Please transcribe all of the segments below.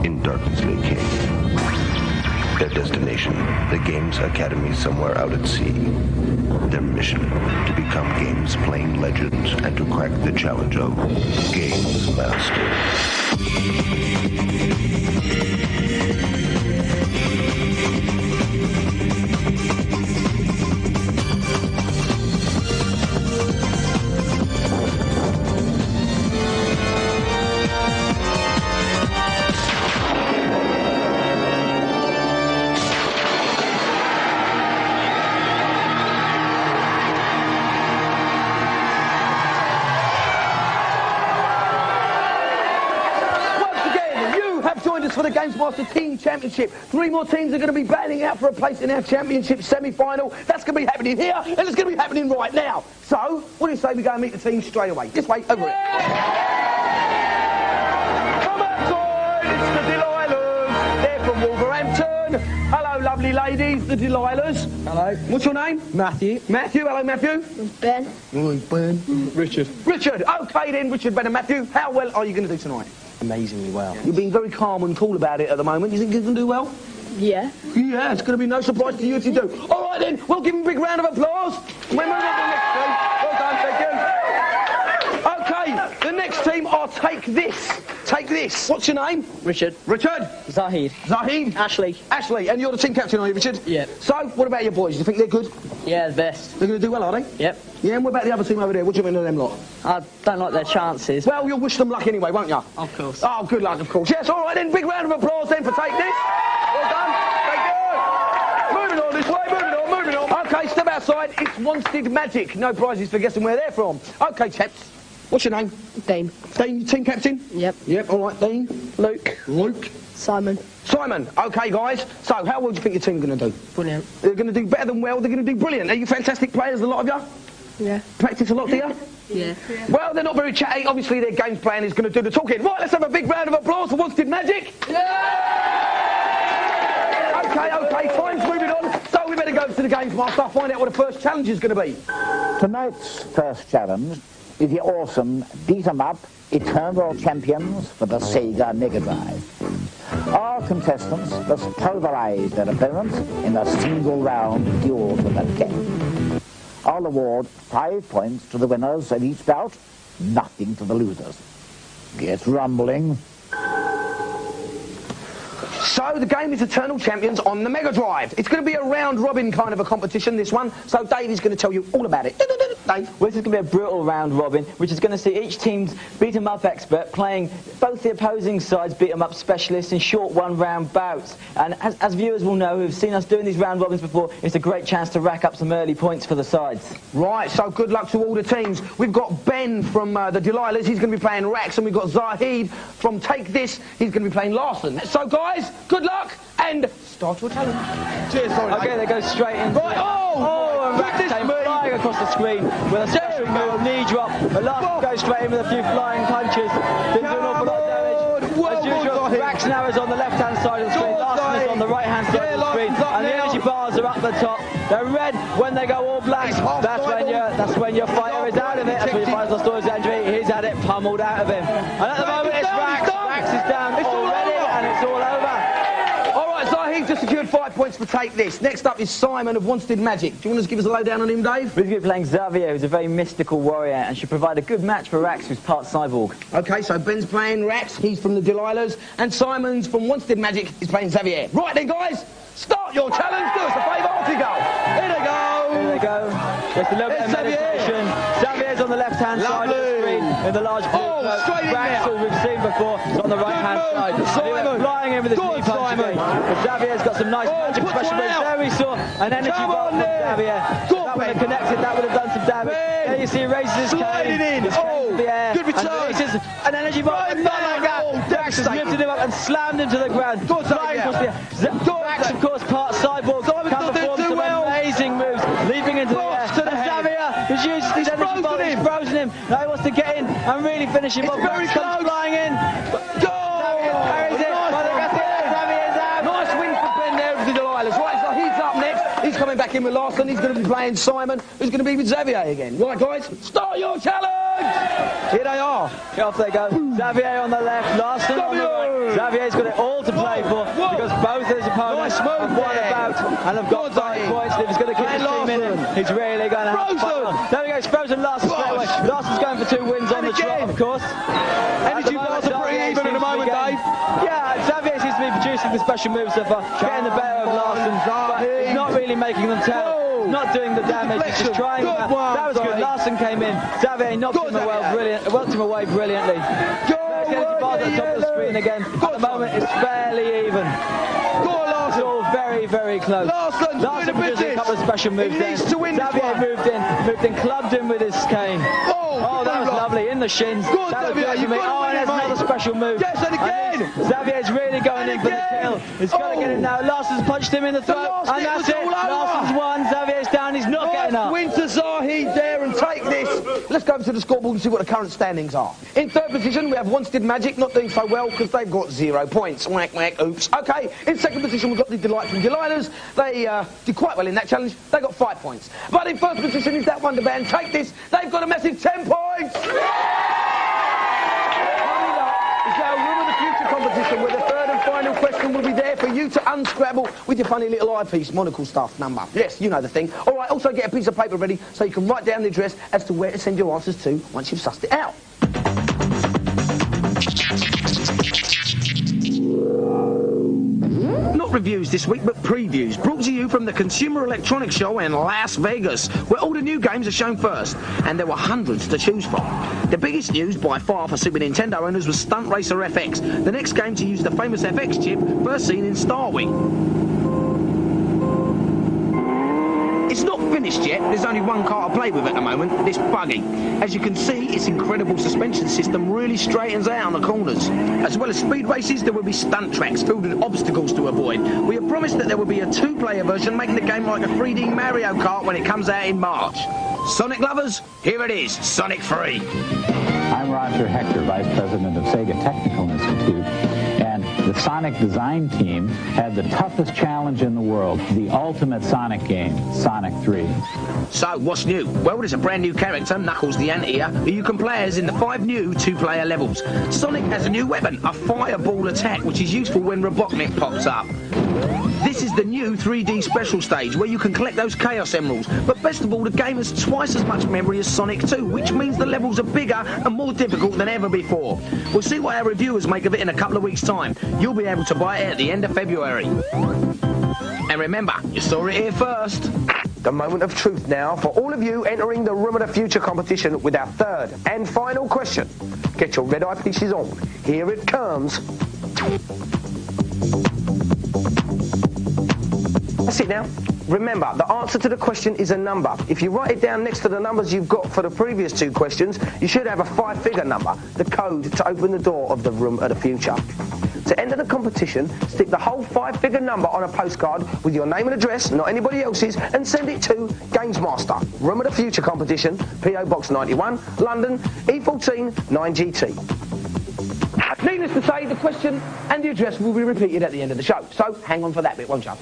in Darknessly Cave. Their destination, the Games Academy somewhere out at sea. Their mission, to become games playing legends and to crack the challenge of GamesMaster. For the GamesMaster Team Championship. 3 more teams are going to be battling out for a place in our championship semi-final. That's going to be happening here, and it's going to be happening right now. So, what do you say we go and meet the teams straight away? This way, over it. Come outside, it's the Delilahs. They're from Wolverhampton. Hello, lovely ladies, the Delilahs. Hello. What's your name? Matthew. Matthew, hello, Matthew. Ben. Hi, Ben. Richard. Richard, okay then, Richard, Ben and Matthew. How well are you going to do tonight? Amazingly well. You're being very calm and cool about it at the moment. You think you can do well? Yeah. Yeah, it's going to be no surprise to you if you do. All right then, we'll give him a big round of applause. We're moving on to the next team. Well done, thank you. Okay, the next team are Take This. Take This. What's your name? Richard. Richard. Zahid. Zahid. Ashley. Ashley, and you're the team captain, are you, Richard? Yeah. So, what about your boys? Do you think they're good? Yeah, the best. They're going to do well, are they? Yep. Yeah, and what about the other team over there? What do you mean of them lot? I don't like their chances. Well, you'll wish them luck anyway, won't you? Of course. Oh, good luck, of course. Yes, all right then, big round of applause then for Take This. Well done. Thank you. Moving on this way, moving on. Okay, step outside. It's Wanted Magic. No prizes for guessing where they're from. Okay, chaps. What's your name? Dean. Dean, you team captain? Yep. Yep, all right, Dean. Luke. Luke. Simon. Simon. Okay, guys. So, how well do you think your team's going to do? Brilliant. They're going to do better than well. They're going to do brilliant. Are you fantastic players, a lot of you? Yeah. Practice a lot, do you? Yeah. Well, they're not very chatty. Obviously, their games plan is going to do the talking. Right, let's have a big round of applause for Wanted Magic. Yeah! Okay, time's moving on. So we better go to the GamesMaster, find out what the first challenge is going to be. Tonight's first challenge is the awesome beat-em-up Eternal Champions for the Sega Mega Drive. Our contestants must pulverize their opponents in a single-round duel to the death. I'll award 5 points to the winners of each bout, nothing to the losers. Get rumbling. So the game is Eternal Champions on the Mega Drive. It's going to be a round-robin kind of a competition, this one. So Dave is going to tell you all about it. Dave? Well, this is going to be a brutal round-robin, which is going to see each team's beat-em-up expert playing both the opposing sides' beat-em-up specialists in short one-round bouts. And as viewers will know, who've seen us doing these round-robins before, it's a great chance to rack up some early points for the sides. Right, so good luck to all the teams. We've got Ben from the Delilahs. He's going to be playing Rax. And we've got Zahid from Take This. He's going to be playing Larson. So, guys, good luck and start your challenge. Cheers, sorry. Okay, they go straight in. Right, and Rax came flying across the screen with a special move, knee drop. But Larson goes straight in with a few flying punches. Didn't do an awful lot of damage. As usual, Rax now is on the left-hand side of the screen. Larson is on the right-hand side of the screen. And the energy bars are up the top. They're red when they go all black. That's when your fighter is out of it. That's when your fighter's lost all his energy. He's had it pummeled out of him. And at the moment, it's Rax. Rax is down already, and it's all over. Zahid just secured 5 points for Take This. Next up is Simon of Wanted Magic. Do you want to give us a lowdown on him, Dave? We're going to be playing Xavier, who's a very mystical warrior and should provide a good match for Rax, who's part cyborg. Okay, so Ben's playing Rax, he's from the Delilahs, and Simon's from Wanted Magic is playing Xavier. Right then, guys, start your challenge. Do us a favour, off you go. Here they go. Here they go. Just a little bit of meditation. Xavier's on the left-hand side of the screen in the large blue straight in Rax, there. who we've seen before, is on the right-hand side. Simon. Flying in with his knee punch again. But Xavier's got some nice magic special moves. There we saw an energy ball from Xavier. If that would have connected, that would have done some damage. There you see he raises his cane. In. The air. Good return. And releases an energy ball. Not like that. Rax has lifted him up and slammed him to the ground. Flying across the air. Rax, of course, part cyborg. Can perform some amazing moves, leaping into the air. Xavier has used his energy ball. He's frozen him. Now he wants to get in and really finish him off. Very Rax close. comes flying in. Xavier carries it. Xavier's out. Nice win for Ben there with the Delilahs. Right, so he's up next. He's coming back in with Larson. He's going to be playing Simon, who's going to be with Xavier again. Right, guys, start your challenge. points! Here they are. Off they go. Xavier on the left, Larson on the right. Xavier's got it all to play for because both of his opponents have won about and have got 5 points. If he's going to keep his team in it, he's really going to have fun. There we go, Frozen Larson straight away. Larson's going for 2 wins on the trot, of course. Energy bars are pretty even at the moment, Dave. Yeah, Xavier seems to be producing the special moves so far, getting the better of Larson, but he's not really making them tell. Not doing the damage, he's just trying. That was good. Larson came in. Xavier knocked him away brilliantly. Energy bars at the top of the screen again. At the moment, it's fairly even. It's all very, very close. Larson producing a couple of special moves then. Xavier moved in, clubbed him with his cane. Oh, that was lovely, in the shins. That was good for me. Oh, and there's another special move. Yes, and again! Xavier's really going in for the kill. He's got to get it now. Larson's punched him in the throat, and that's it. Larson's won. Xavier's down. He's not getting up. Winter Zahid there and take this. Let's go over to the scoreboard and see what the current standings are. In third position, we have Wanstead Magic, not doing so well because they've got 0 points. Whack, whack, oops. Okay, in second position, we've got the Delightful Delighters. They did quite well in that challenge. They got 5 points. But in first position is that Wonder Band. Take this. They've got a massive 10 points. It's our Room of the Future competition where the third and final question will be there for you to unscrabble with your funny little eyepiece, monocle stuff number. Yes, you know the thing. All right, also get a piece of paper ready so you can write down the address as to where to send your answers to once you've sussed it out. Not reviews this week, but previews, brought to you from the Consumer Electronics Show in Las Vegas, where all the new games are shown first, and there were hundreds to choose from. The biggest news by far for Super Nintendo owners was Stunt Racer FX, the next game to use the famous FX chip first seen in Star Wing. It's not finished yet, there's only one car to play with at the moment, this buggy. As you can see, its incredible suspension system really straightens out on the corners. As well as speed races, there will be stunt tracks filled with obstacles to avoid. We have promised that there will be a 2-player version, making the game like a 3D Mario Kart when it comes out in March. Sonic lovers, here it is, Sonic 3. I'm Roger Hector, Vice President of Sega Technical Institute, and the Sonic design team had the toughest challenge in the world, the ultimate Sonic game, Sonic 3. So, what's new? Well, there's a brand new character, Knuckles the Anteater, who you can play as in the 5 new 2-player levels. Sonic has a new weapon, a fireball attack, which is useful when Robotnik pops up. This is the new 3D special stage where you can collect those Chaos Emeralds, but best of all, the game has twice as much memory as Sonic 2, which means the levels are bigger and more difficult than ever before. We'll see what our reviewers make of it in a couple of weeks' time. You'll be able to buy it at the end of February. And remember, you saw it here first. The moment of truth now for all of you entering the Room of the Future competition with our third and final question. Get your red eyepieces on. Here it comes. That's it now. Remember, the answer to the question is a number. If you write it down next to the numbers you've got for the previous 2 questions, you should have a 5-figure number, the code to open the door of the Room of the Future. To enter the competition, stick the whole 5-figure number on a postcard with your name and address, not anybody else's, and send it to GamesMaster, Room of the Future competition, P.O. Box 91, London, E14 9GT. Needless to say, the question and the address will be repeated at the end of the show, so hang on for that bit, won't you?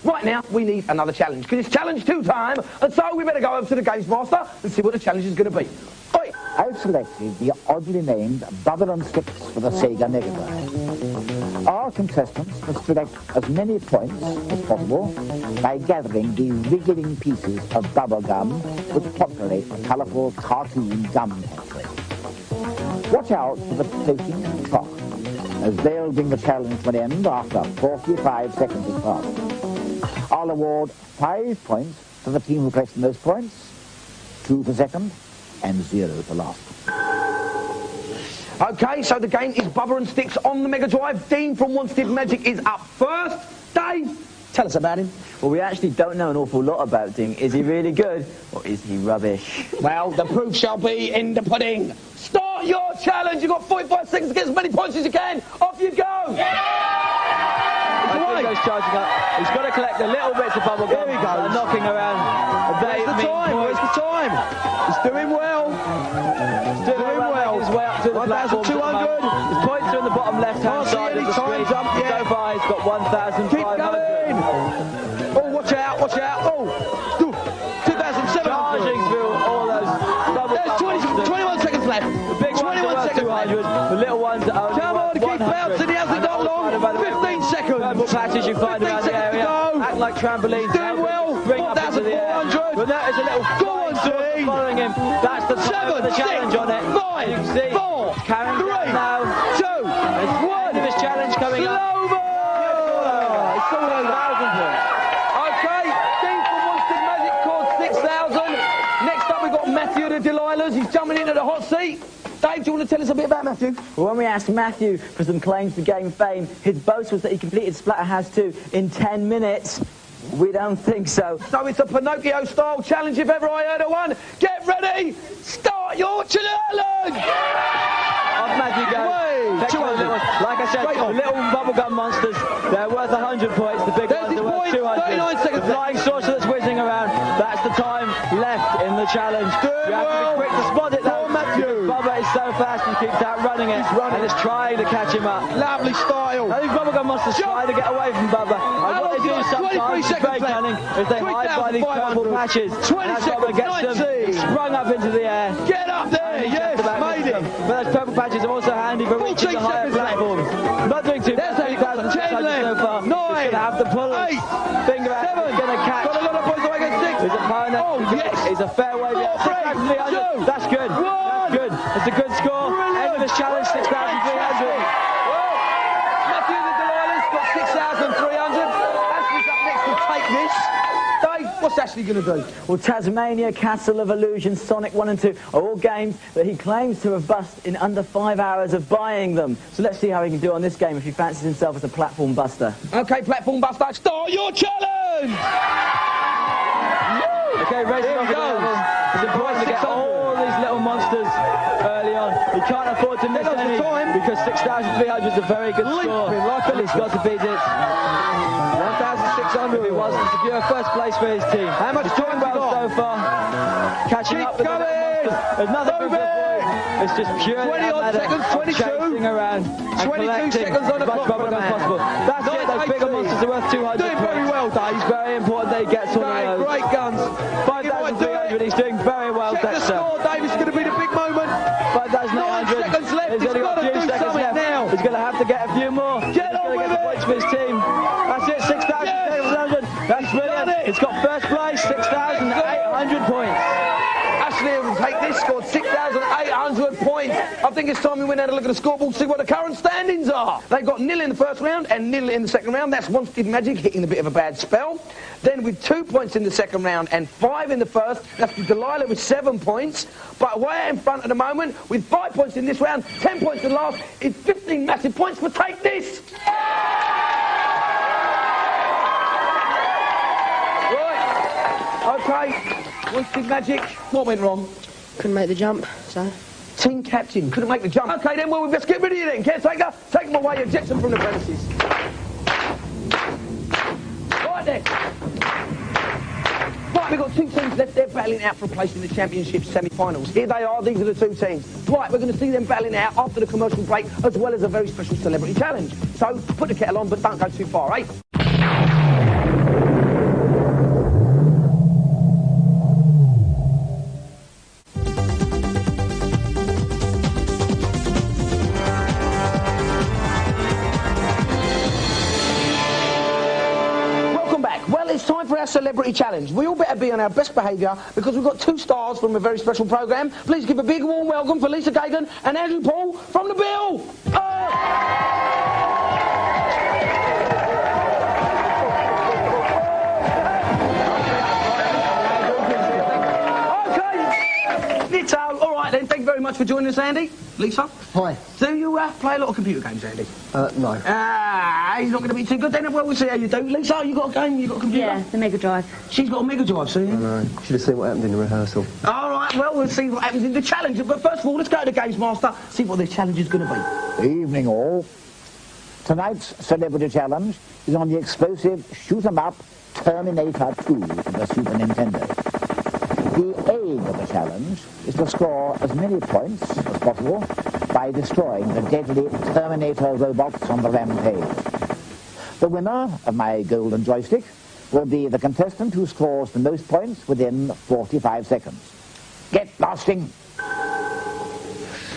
Right now, we need another challenge, because it's challenge 2 time, and so we better go over to the GamesMaster and see what the challenge is going to be. Oi! I've selected the oddly named Bubble and Sticks for the Sega Mega Drive. Our contestants must select as many points as possible by gathering the wriggling pieces of bubble gum which populate the colourful cartoon gum factory. Watch out for the floating clock, as they'll bring the challenge to an end after 45 seconds of pass. I'll award 5 points to the team who collects the most points, 2 for second, and 0 for last. Okay, so the game is Bubba and Sticks on the Mega Drive. Dean from Wanstead Magic is up first. Dave, tell us about him. Well, we actually don't know an awful lot about Dean. Is he really good, or is he rubbish? Well, the proof shall be in the pudding. Start your challenge. You've got 45 seconds to get as many points as you can. Off you go. Goes charging up. He's got to collect the little bits of bubble gum. Here he goes. Knocking around. Where's the time? Where's the time? He's doing well. He's doing well. His way up to the 1,200. His points are in the bottom left-hand side of the screen. So far, he's got 1,500. Keep going. Oh, watch out, watch out. Oh, 2,700. Charging through all those bubble gum. 21 seconds left. Come on, keep bouncing. He hasn't got long. 15 seconds. Purple patches you find around the area. Act like trampolines. Doing well. Bring up into the air. 4,400. But that is a little flying saucer following him. That's the time of the challenge on it. 5, You can see 4, carrying 3, down now. 2, There's 1. this challenge coming up. It's all over. Okay, Steve from Monster Magic called 6,000. Next up we've got Matthew the Delilahs. He's jumping into the hot seat. Dave, do you want to tell us a bit about Matthew? Well, when we asked Matthew for some claims to game fame, his boast was that he completed Splatterhouse 2 in 10 minutes. We don't think so. So it's a Pinocchio-style challenge if ever I heard of one. Get ready, start your challenge! Off Matthew goes. Like I said, the little bubblegum monsters, they're worth 100 points. The big ones are worth 200. 39 seconds. The flying saucer that's whizzing around, that's the time left in the challenge. You have to be quick to spot it though. Bubba is so fast and keeps outrunning it. And it's trying to catch him up. Lovely style. I think bubblegum monsters try to get away from Bubba. And what they do sometimes is very cunning is they hide by these purple patches. 20 seconds, gets them 19. sprung up into the air. Get up there, yes, made it. But those purple patches are also handy for reaching the higher platforms. Not doing too There's much. 10 left. So far. 9. He's going to have to pull his 8. finger out. 7. He's going to catch. Got a lot of points away against 6. His opponent. Oh, yes. He's a fair way. 4, 3, 2. That's good. 1. That's good. It's a good score. End of this challenge, 6,300. Matthew the Delilahs got 6,300. Ashley's up next to take this. Dave, what's Ashley going to do? Well, Tasmania, Castle of Illusion, Sonic 1 and 2 are all games that he claims to have bust in under 5 hours of buying them. So let's see how he can do on this game if he fancies himself as a platform buster. Okay, platform buster, start your challenge! Okay, racing off the level. It's important to get all these little monsters early on. He can't afford to miss any because 6,300 is a very good score. But he's got to beat it. 1,600 if he wants to secure first place for his team. How much time well so far? Catching up with the little monsters. There's nothing to avoid. It's just purely 20 odd seconds, 22. chasing around and 22 seconds on the as much clock for bubble the as man. possible. That's it, those bigger monsters are worth 200 Doing very well, Dave. It's very important that he gets one of those. Great guns. 5,300, he's doing very well. Check the score, Dave. It's going to be the big moment. 5,900. 9 seconds left. He's only got a few seconds left. Now. He's going to have to get a few more. Get on with the points for his team. That's it, 6,700. That's brilliant. It's got first place, 6,800 points. Ashley will take this, scored 6,800 points. I think it's time we went and had a look at the scoreboard, see what the current standings are. They've got 0 in the first round and 0 in the second round. That's Monster Magic hitting a bit of a bad spell. Then with 2 points in the second round and 5 in the first, that's Delilah with 7 points. But way out in front at the moment, with 5 points in this round, 10 points in the last, is 15 massive points for Take This. Right, okay, Monster Magic, what went wrong? Couldn't make the jump, so... Team captain, couldn't make the jump. Okay then, well, we best get rid of you then. Caretaker, take them away, eject them from the premises. Right then. Right, we've got 2 teams left. They're battling out for a place in the championship semi-finals. Here they are, these are the 2 teams. Right, we're going to see them battling out after the commercial break, as well as a very special celebrity challenge. So, put the kettle on, but don't go too far, eh? It's time for our celebrity challenge. We all better be on our best behaviour because we've got 2 stars from a very special programme. Please give a big warm welcome for Lisa Geoghan and Andrew Paul from The Bill. Ditto. All right then, thank you very much for joining us, Andy. Lisa? Hi. Do you play a lot of computer games, Andy? No. He's not going to be too good then. Well, we'll see how you do. Lisa, you got a game? You got a computer? Yeah, the Mega Drive. She's got a Mega Drive, see? No, should have seen what happened in the rehearsal. All right, well, we'll see what happens in the challenge. But first of all, let's go to GamesMaster, see what this challenge is going to be. Evening all. Tonight's celebrity challenge is on the explosive shoot-'em-up Terminator 2 for the Super Nintendo. The aim of the challenge is to score as many points as possible by destroying the deadly Terminator robots on the rampage. The winner of my golden joystick will be the contestant who scores the most points within 45 seconds. Get blasting!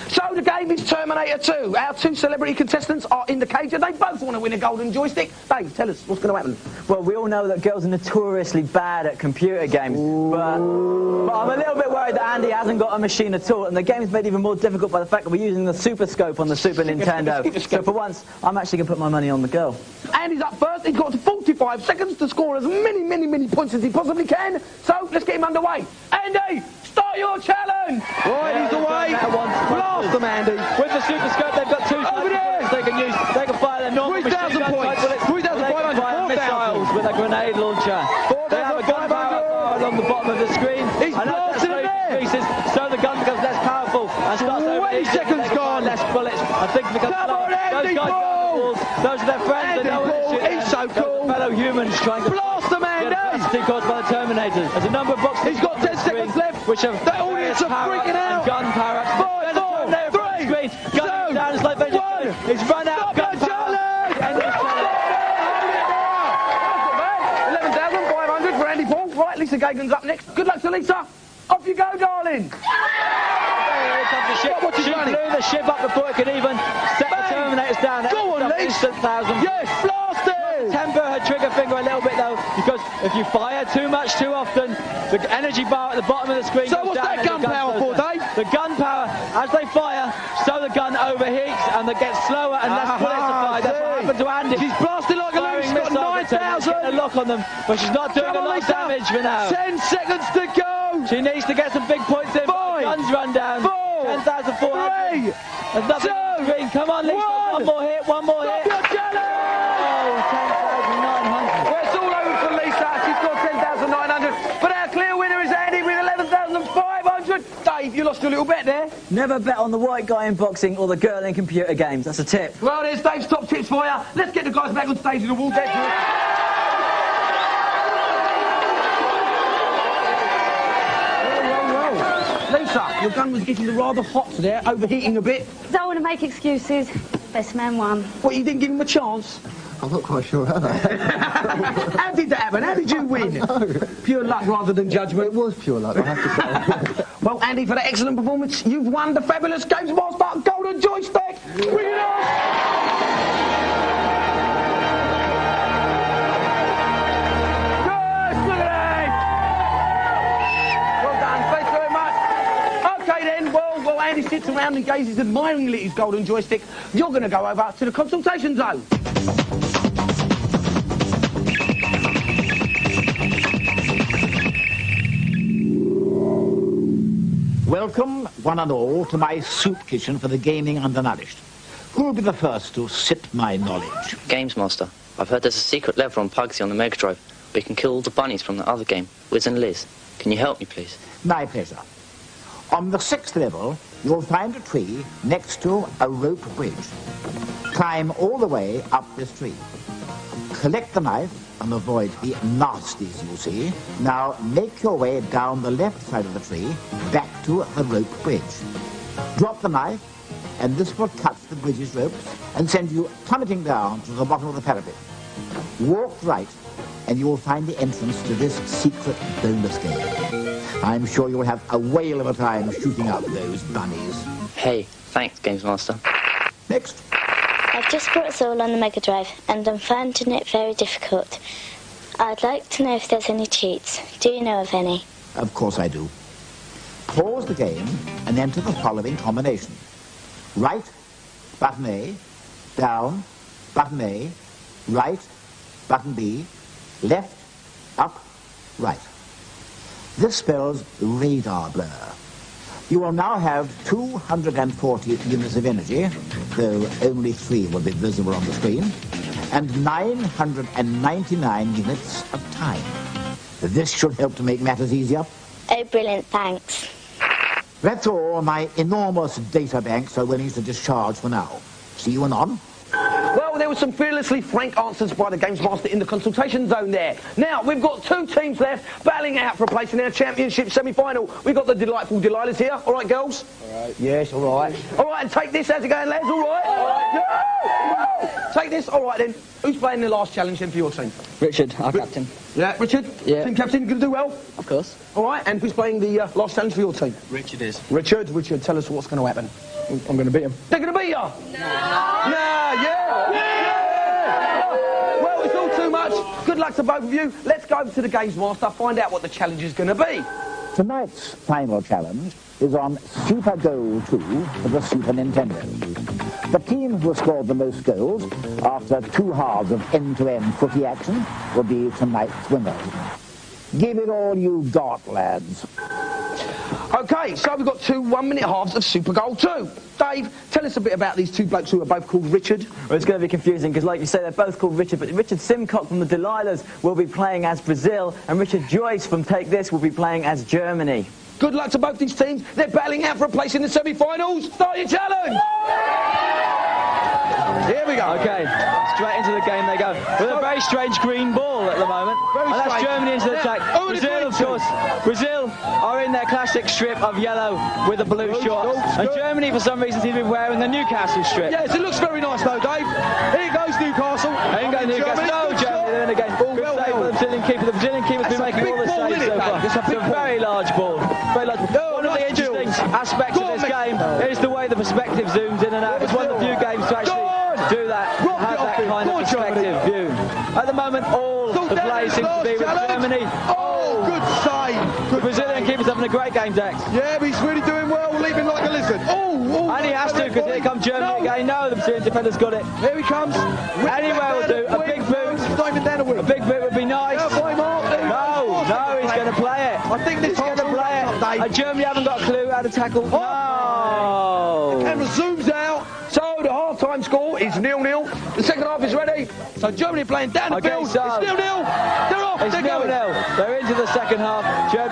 So the game is Terminator 2. Our two celebrity contestants are in the cage and they both want to win a golden joystick. Dave, tell us, what's going to happen? Well, we all know that girls are notoriously bad at computer games, but I'm a little bit worried that Andy hasn't got a machine at all, and the game's made even more difficult by the fact that we're using the Super Scope on the Super Nintendo. So for once, I'm actually going to put my money on the girl. Andy's up first. He's got 45 seconds to score as many points as he possibly can. So let's get him underway. Andy, start your challenge. Right, he's away. Blast them, Andy. With the Super Scope, they've got two bullets they can use. They can fire their normal 3,000 points. 3,500, fire missiles with a grenade launcher. They have a gun power along the bottom of the screen. He's blasting it there. So the gun becomes less powerful and starts 20 seconds gone. Less bullets. I think because Come on, Andy, those guys ball. those are their friends. Andy, they know ball. what He's so cool. Fellow humans trying to Blast them, Andy. caused by the Terminators. There's a number of boxes. He's got 10 seconds left. Which have the audience are freaking out. Gun power ups. 5, 4, 3, 2, 1. He's run out. Stop the challenge. 11,500 for Andy Paul. Right, Lisa Geoghan's up next. Good luck to Lisa. Off you go, darling. She blew the ship up before it could even set the Terminators down. Go on, Lisa. Yes, blast it. Temper her trigger finger a little bit though, because if you fire too much too often, the energy bar at the bottom of the screen So goes what's down that gun power for, Dave? The gun power, as they fire, so the gun overheats and it gets slower and less bullets to fire. That's what happened to Andy. She's blasting like a loose. She's got 9,000. A lock on them, but she's not doing a lot of damage for now. 10 seconds to go. She needs to get some big points in. 5, Guns run down. 4, 10,400. 3, There's nothing on the screen. Come on, Lisa. 1. One more hit. One more hit. Stop your challenge. Oh, 10,900. Well, it's all over for Lisa. She's got 10,900. But our clear winner is Andy with 11,500. Dave, you lost a little bet there. Never bet on the white guy in boxing or the girl in computer games. That's a tip. Well, there's Dave's top tips for you. Let's get the guys back on stage in the wall. Lisa, your gun was getting rather hot there, overheating a bit. Don't want to make excuses. Best man won. What, you didn't give him a chance? I'm not quite sure how that happened. How did that happen? How did you win? Pure luck rather than judgment. It was pure luck, I have to say. Well, Andy, for that excellent performance, you've won the fabulous GamesMaster Golden Joystick. Andy sits around and gazes admiringly at his golden joystick. You're going to go over to the consultation zone. Welcome, one and all, to my soup kitchen for the gaming undernourished. Who will be the first to sip my knowledge? GamesMaster. I've heard there's a secret lever on Pugsy on the Mega Drive where you can kill all the bunnies from the other game, Wiz and Liz. Can you help me, please? My pleasure. On the 6th level, you'll find a tree next to a rope bridge. Climb all the way up this tree. Collect the knife and avoid the nasties you see. Now make your way down the left side of the tree, back to the rope bridge. Drop the knife, and this will cut the bridge's ropes and send you plummeting down to the bottom of the parapet. Walk right, and you will find the entrance to this secret bonus game. I'm sure you'll have a whale of a time shooting up those bunnies. Hey, thanks, GamesMaster. Next. I've just brought us all on the Mega Drive, and I'm finding it very difficult. I'd like to know if there's any cheats. Do you know of any? Of course I do. Pause the game and enter the following combination. Right, button A, down, button A, right, button B, left, up, right. This spells radar blur. You will now have 240 units of energy, though only 3 will be visible on the screen, and 999 units of time. This should help to make matters easier. Oh, brilliant, thanks. That's all my enormous data banks are willing to discharge for now. See you anon. Well, there were some fearlessly frank answers by the GamesMaster in the consultation zone there. Now, we've got 2 teams left battling out for a place in our championship semi-final. We've got the delightful Delilahs here. All right, girls? All right. Yes, all right. All right, and take this. How's it going, lads? All right? All right. Yeah. Take take this? All right then. Who's playing the last challenge then for your team? Richard, our captain. Yeah, Richard? Yeah. Team captain, going to do well? Of course. All right, and who's playing the last challenge for your team? Richard is. Richard, tell us what's going to happen. I'm going to beat him. They're going to beat you? No! Yeah! Well, it's all too much. Good luck to both of you. Let's go over to the GamesMaster, find out what the challenge is going to be. Tonight's final challenge is on Super Goal 2 for the Super Nintendo. The team who scored the most goals after 2 halves of end-to-end footy action will be tonight's winner. Give it all you got, lads. OK, so we've got 2 1-minute halves of Super Goal 2. Dave, tell us a bit about these 2 blokes who are both called Richard. Well, it's going to be confusing because, like you say, they're both called Richard, but Richard Simcock from the Delilahs will be playing as Brazil, and Richard Joyce from Take This will be playing as Germany. Good luck to both these teams. They're battling out for a place in the semi-finals. Start your challenge! Here we go. OK, straight into the game they go. With a very strange green ball at the moment. Very and that's strange. Germany into the attack. Brazil, of course. Brazil are in their classic strip of yellow with a blue shorts. And Germany, for some reason, seem to be wearing the Newcastle strip. Yes, it looks very nice, though, Dave. Here goes Newcastle. Here goes Newcastle. No, Germany, they're in again. Good save for the Brazilian keeper. The Brazilian keeper's been making all the saves so far. It's a very large ball. Very large ball. One of the interesting aspects of this game is the way the perspective zooms in and out. It's one of the few games to actually do that, have that kind of perspective view. At the moment, all the play seems to be with Germany. Oh, good save. The Brazilian keeper's having a great game, Dex. Yeah, but he's really doing well, leaping like a lizard. Oh, and he has to, because here comes Germany again. No, the Brazilian defender's got it. Here he comes. Anywhere will do. A big boot. A big boot would be nice. No, he's going to play it. I think this is going to play it. And Germany haven't got a clue how to tackle. No. The camera zooms out. So the half-time score is 0-0. The second half is ready. So Germany playing down the field. So it's 0-0. They're off. It's 0-0. They're into the second half.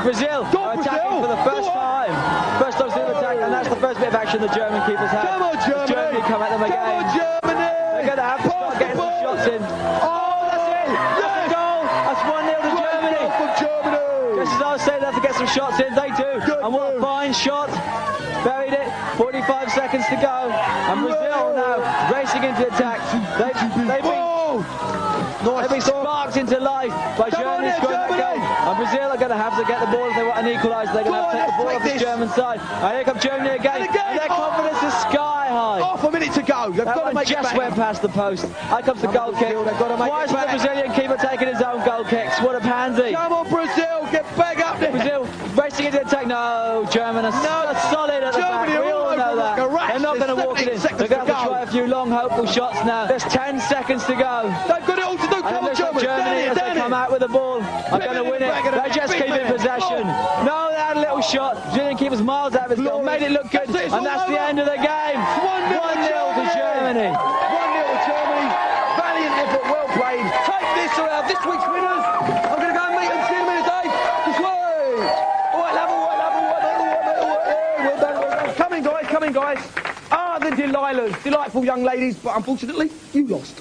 Brazil are attacking for the first time. First time through the attack, and that's the first bit of action the German keepers have. Come on, Germany. Germany come at them again. Come on, Germany. They're going to have to start getting some shots in. Oh, that's it. That's a goal. That's 1-0 to Germany. Just as I was saying, they have to get some shots in. They do. And what a fine shot. Buried it. 45 seconds to go. And Brazil now racing into attack. They've been sparked into life by Germany scoring that goal. And Brazil are going to have to get the ball if they want an equaliser. They're going to have to take the ball off the German side. And here comes Germany again. And their confidence is sky high. Half a minute to go. They've got to make it back. Just went past the post. Here comes the goal kick. Why isn't the Brazilian keeper taking his own goal kicks? What a pansy. Come on, Brazil. Get back up there. Brazil racing into attack. No, German are solid at the back. We all know that. They're not going to walk it in. They're going to have to try a few long, hopeful shots now. There's 10 seconds to go. They've got it all to do. And it looks like Germany, as they come out with the ball, are going to win it. They just keep in possession. No, they had a little shot. Brazilian keeper's miles out of his goal. Made it look good. And that's the end of the game. 1-0 to Germany. 1-0 to Germany. Valiant effort, well played. Take this around this week's winners. I'm going to go and meet them. See you in a minute, Dave. This way. White level. Well done. Come in, guys. Ah, the Delilahs. Delightful young ladies, but unfortunately, you lost.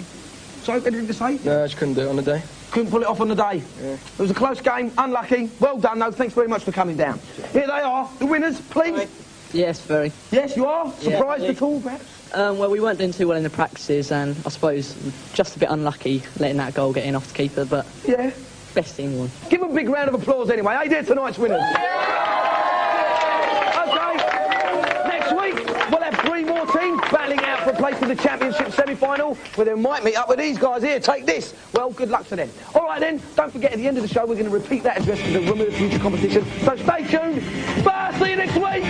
So, anything to say? No, I just couldn't do it on the day. Couldn't pull it off on the day. Yeah. It was a close game, unlucky. Well done, though. Thanks very much for coming down. Here they are, the winners, please. Right. Yes, very. Yes, you are? Surprised at all, perhaps? Well, we weren't doing too well in the practices, and I suppose just a bit unlucky letting that goal get in off the keeper, but yeah, best team won. Give them a big round of applause anyway. Hey, they're tonight's winners. OK, next week we'll have 3 more teams battling out for a place in the championship semi-final, where they might meet up with these guys here. Take this. Well, good luck to them. All right, then, don't forget, at the end of the show, we're going to repeat that address for the Room of the Future competition. So stay tuned. Bye, see you next week.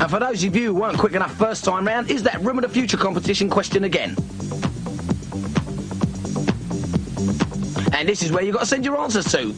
And for those of you who weren't quick enough first time round, is that Room of the Future competition question again? And this is where you've got to send your answers to.